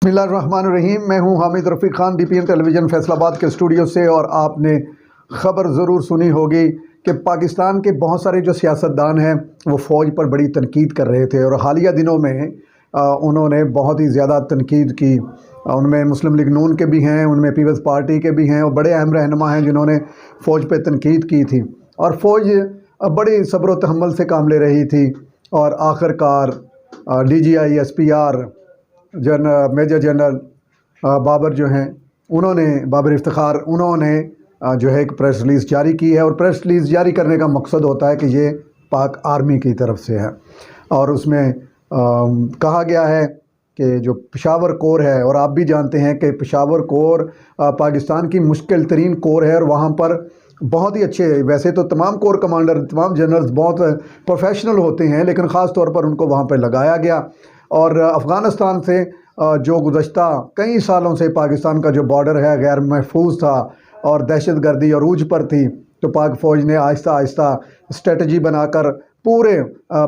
بسم اللہ الرحمن الرحیم۔ میں ہوں حامد رفیق خان، DPN ٹیلی ویژن فیصل آباد کے اسٹوڈیو سے، اور آپ نے خبر ضرور سنی ہوگی کہ پاکستان کے بہت سارے جو سیاستدان ہیں وہ فوج پر بڑی تنقید کر رہے تھے، اور حالیہ دنوں میں انہوں نے بہت ہی زیادہ تنقید کی۔ ان میں مسلم لیگ نون کے بھی ہیں، ان میں پیپلز پارٹی کے بھی ہیں، اور بڑے اہم رہنما ہیں جنہوں نے فوج پہ تنقید کی تھی، اور فوج بڑی صبر و تحمل سے کام لے رہی تھی، اور آخر کار DGI SPR major general Babar جو ہیں، انہوں نے بابر افتخار انہوں نے جو ہے ایک پریس ریلیز جاری کی ہے، اور پریس ریلیز جاری کرنے کا مقصد ہوتا ہے کہ یہ پاک آرمی کی طرف سے ہے، اور اس میں کہا گیا ہے کہ جو پشاور کور ہے، اور آپ بھی جانتے ہیں کہ پشاور کور پاکستان کی مشکل ترین کور ہے، اور وہاں پر بہت ہی اچھے، ویسے تو تمام کور کمانڈر تمام جنرلز بہت پروفیشنل ہوتے ہیں، لیکن خاص طور پر ان کو وہاں پہ لگایا گیا۔ اور افغانستان سے جو گزشتہ کئی سالوں سے پاکستان کا جو بارڈر ہے غیر محفوظ تھا اور دہشت گردی عروج پر تھی، تو پاک فوج نے آہستہ آہستہ اسٹریٹجی بنا کر پورے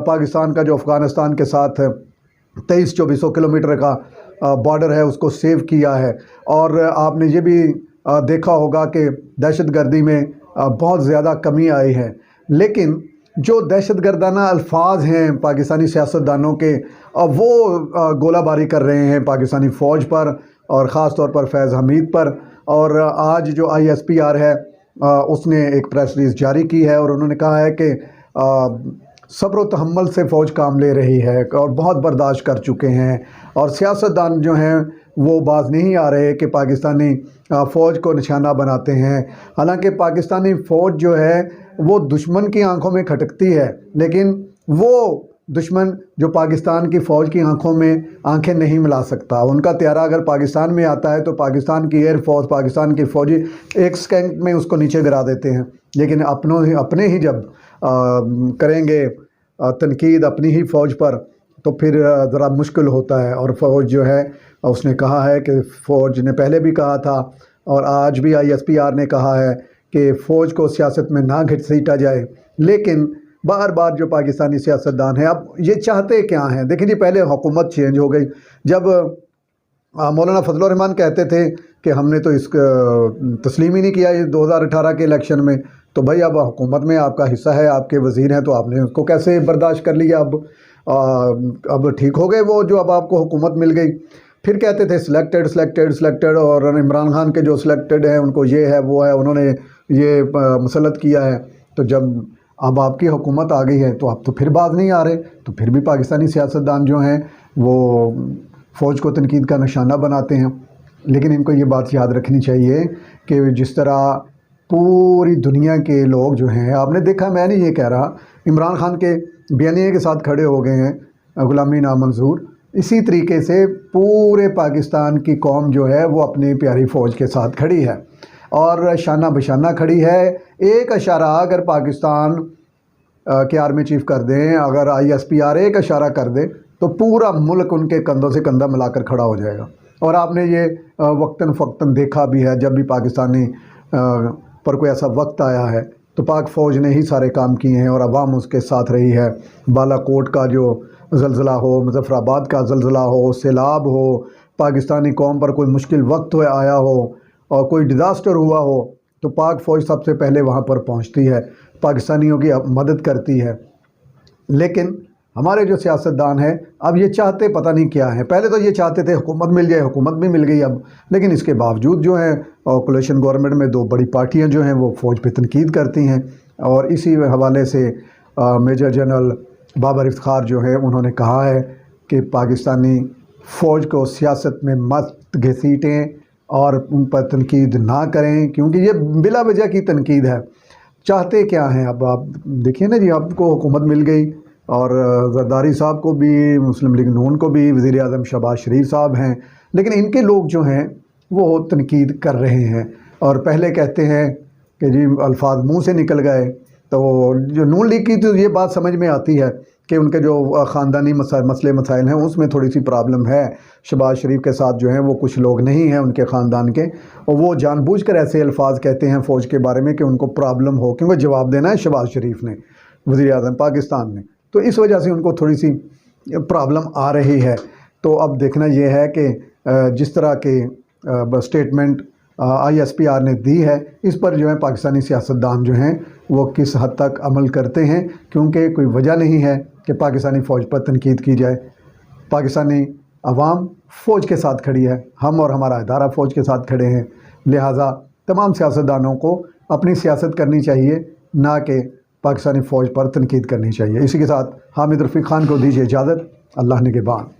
پاکستان کا جو افغانستان کے ساتھ 2300-2400 کلومیٹر کا بارڈر ہے اس کو سیو کیا ہے۔ اور آپ نے یہ بھی دیکھا ہوگا کہ دہشت گردی میں بہت زیادہ کمی آئی ہے، لیکن جو دہشت گردانہ الفاظ ہیں پاکستانی سیاستدانوں کے، وہ گولہ باری کر رہے ہیں پاکستانی فوج پر، اور خاص طور پر فیض حمید پر۔ اور آج جو ISPR ہے اس نے ایک پریس ریلیز جاری کی ہے، اور انہوں نے کہا ہے کہ صبر و تحمل سے فوج کام لے رہی ہے اور بہت برداشت کر چکے ہیں، اور سیاستدان جو ہیں وہ باز نہیں آ رہے کہ پاکستانی فوج کو نشانہ بناتے ہیں۔ حالانکہ پاکستانی فوج جو ہے وہ دشمن کی آنکھوں میں کھٹکتی ہے، لیکن وہ دشمن جو پاکستان کی فوج کی آنکھوں میں آنکھیں نہیں ملا سکتا۔ ان کا طیارہ اگر پاکستان میں آتا ہے تو پاکستان کی ایئر فورس، پاکستان کی فوجی ایک سیکنڈ میں اس کو نیچے گرا دیتے ہیں، لیکن اپنے ہی جب کریں گے تنقید اپنی ہی فوج پر تو پھر ذرا مشکل ہوتا ہے۔ اور فوج جو ہے اس نے کہا ہے کہ فوج نے پہلے بھی کہا تھا، اور آج بھی ISPR نے کہا ہے کہ فوج کو سیاست میں نہ گھسیٹا جائے، لیکن بار بار جو پاکستانی سیاستدان ہیں اب یہ چاہتے کیا ہیں؟ دیکھیں جی، پہلے حکومت چینج ہو گئی، جب مولانا فضل الرحمان کہتے تھے کہ ہم نے تو اس کا تسلیم ہی نہیں کیا یہ 2018 کے الیکشن میں، تو بھائی اب حکومت میں آپ کا حصہ ہے، آپ کے وزیر ہیں، تو آپ نے اس کو کیسے برداشت کر لیا؟ اب ٹھیک ہو گئے وہ جو اب آپ کو حکومت مل گئی۔ پھر کہتے تھے سلیکٹڈ، اور عمران خان کے جو سلیکٹڈ ہیں ان کو یہ ہے وہ ہے، انہوں نے یہ مسلط کیا ہے۔ تو جب اب آپ کی حکومت آ گئی ہے تو اب تو پھر باز نہیں آ رہے، تو پھر بھی پاکستانی سیاستدان جو ہیں وہ فوج کو تنقید کا نشانہ بناتے ہیں۔ لیکن ان کو یہ بات یاد رکھنی چاہیے کہ جس طرح پوری دنیا کے لوگ جو ہیں، آپ نے دیکھا، میں نہیں یہ کہہ رہا، عمران خان کے بیانیے کے ساتھ کھڑے ہو گئے ہیں غلامی نامنظور، اسی طریقے سے پورے پاکستان کی قوم جو ہے وہ اپنی پیاری فوج کے ساتھ کھڑی ہے، اور شانہ بشانہ کھڑی ہے۔ ایک اشارہ اگر پاکستان کے آرمی چیف کر دیں، اگر ISPR ایک اشارہ کر دے تو پورا ملک ان کے کندھوں سے کندھا ملا کر کھڑا ہو جائے گا۔ اور آپ نے یہ وقتاً فوقتاً دیکھا بھی ہے، جب بھی پاکستانی پر کوئی ایسا وقت آیا ہے تو پاک فوج نے ہی سارے کام کیے ہیں، اور عوام اس کے ساتھ رہی ہے۔ بالا کوٹ کا جو زلزلہ ہو، مظفر آباد کا زلزلہ ہو، سیلاب ہو، پاکستانی قوم پر کوئی مشکل وقت آیا ہو اور کوئی ڈیزاسٹر ہوا ہو، تو پاک فوج سب سے پہلے وہاں پر پہنچتی ہے، پاکستانیوں کی مدد کرتی ہے۔ لیکن ہمارے جو سیاستدان ہیں اب یہ چاہتے پتہ نہیں کیا ہیں۔ پہلے تو یہ چاہتے تھے حکومت مل جائے، حکومت بھی مل گئی اب، لیکن اس کے باوجود جو ہے کولیشن گورنمنٹ میں دو بڑی پارٹیاں جو ہیں وہ فوج پہ تنقید کرتی ہیں، اور اسی حوالے سے میجر جنرل بابر افتخار جو ہے انہوں نے کہا ہے کہ پاکستانی فوج کو سیاست میں مت گھسیٹیں اور ان پر تنقید نہ کریں، کیونکہ یہ بلا وجہ کی تنقید ہے۔ چاہتے کیا ہیں؟ اب آپ دیکھیں نا جی، آپ کو حکومت مل گئی، اور زرداری صاحب کو بھی، مسلم لیگ نون کو بھی، وزیر اعظم شہباز شریف صاحب ہیں، لیکن ان کے لوگ جو ہیں وہ تنقید کر رہے ہیں، اور پہلے کہتے ہیں کہ جی الفاظ منہ سے نکل گئے۔ تو جو نون لیگ کی تو یہ بات سمجھ میں آتی ہے کہ ان کے جو خاندانی مسئلے مسائل ہیں اس میں تھوڑی سی پرابلم ہے، شہباز شریف کے ساتھ جو ہیں وہ کچھ لوگ نہیں ہیں ان کے خاندان کے، اور وہ جان بوجھ کر ایسے الفاظ کہتے ہیں فوج کے بارے میں کہ ان کو پرابلم ہو، کیونکہ جواب دینا ہے شہباز شریف نے، وزیر اعظم پاکستان نے، تو اس وجہ سے ان کو تھوڑی سی پرابلم آ رہی ہے۔ تو اب دیکھنا یہ ہے کہ جس طرح کے سٹیٹمنٹ ISPR نے دی ہے، اس پر جو ہے پاکستانی سیاستدان جو ہیں وہ کس حد تک عمل کرتے ہیں، کیونکہ کوئی وجہ نہیں ہے کہ پاکستانی فوج پر تنقید کی جائے۔ پاکستانی عوام فوج کے ساتھ کھڑی ہے، ہم اور ہمارا ادارہ فوج کے ساتھ کھڑے ہیں، لہٰذا تمام سیاستدانوں کو اپنی سیاست کرنی چاہیے، نہ کہ پاکستانی فوج پر تنقید کرنی چاہیے۔ اسی کے ساتھ حامد رفیق خان کو دیجیے اجازت۔ اللہ نگہبان۔